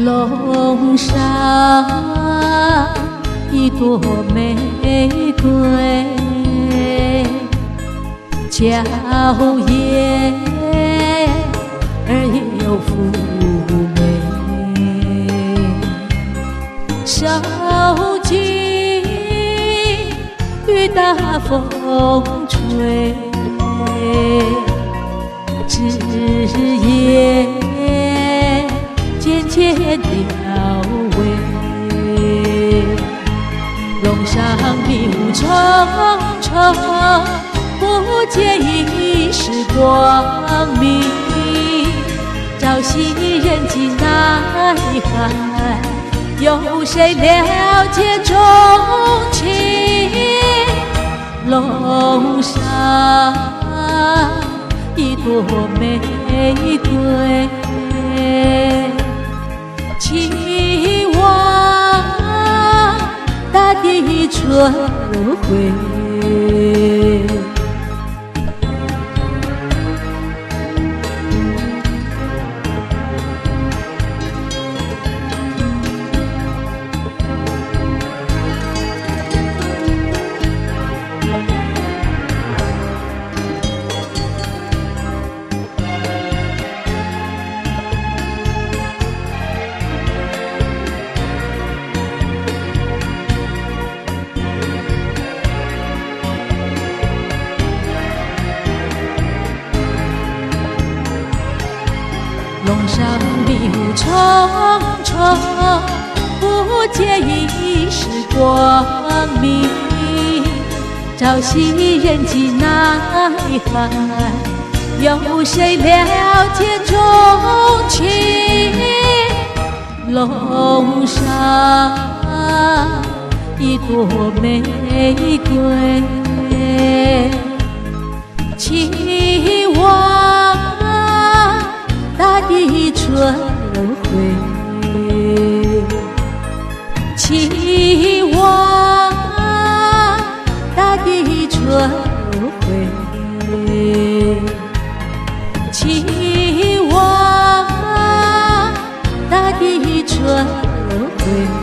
楼上一朵玫瑰，娇艳而又妩媚，手机雨打风吹，枝叶渐渐凋萎，楼上迷雾重重，不见一时光明，朝夕人迹奈何，有谁了解钟情？楼上一朵玫瑰，期望大地春回。楼上迷雾重重，不见一时光明，朝夕人迹奈何，有谁了解钟情？楼上一朵玫瑰，期望大地春回，期望大地春回，期望大地春回。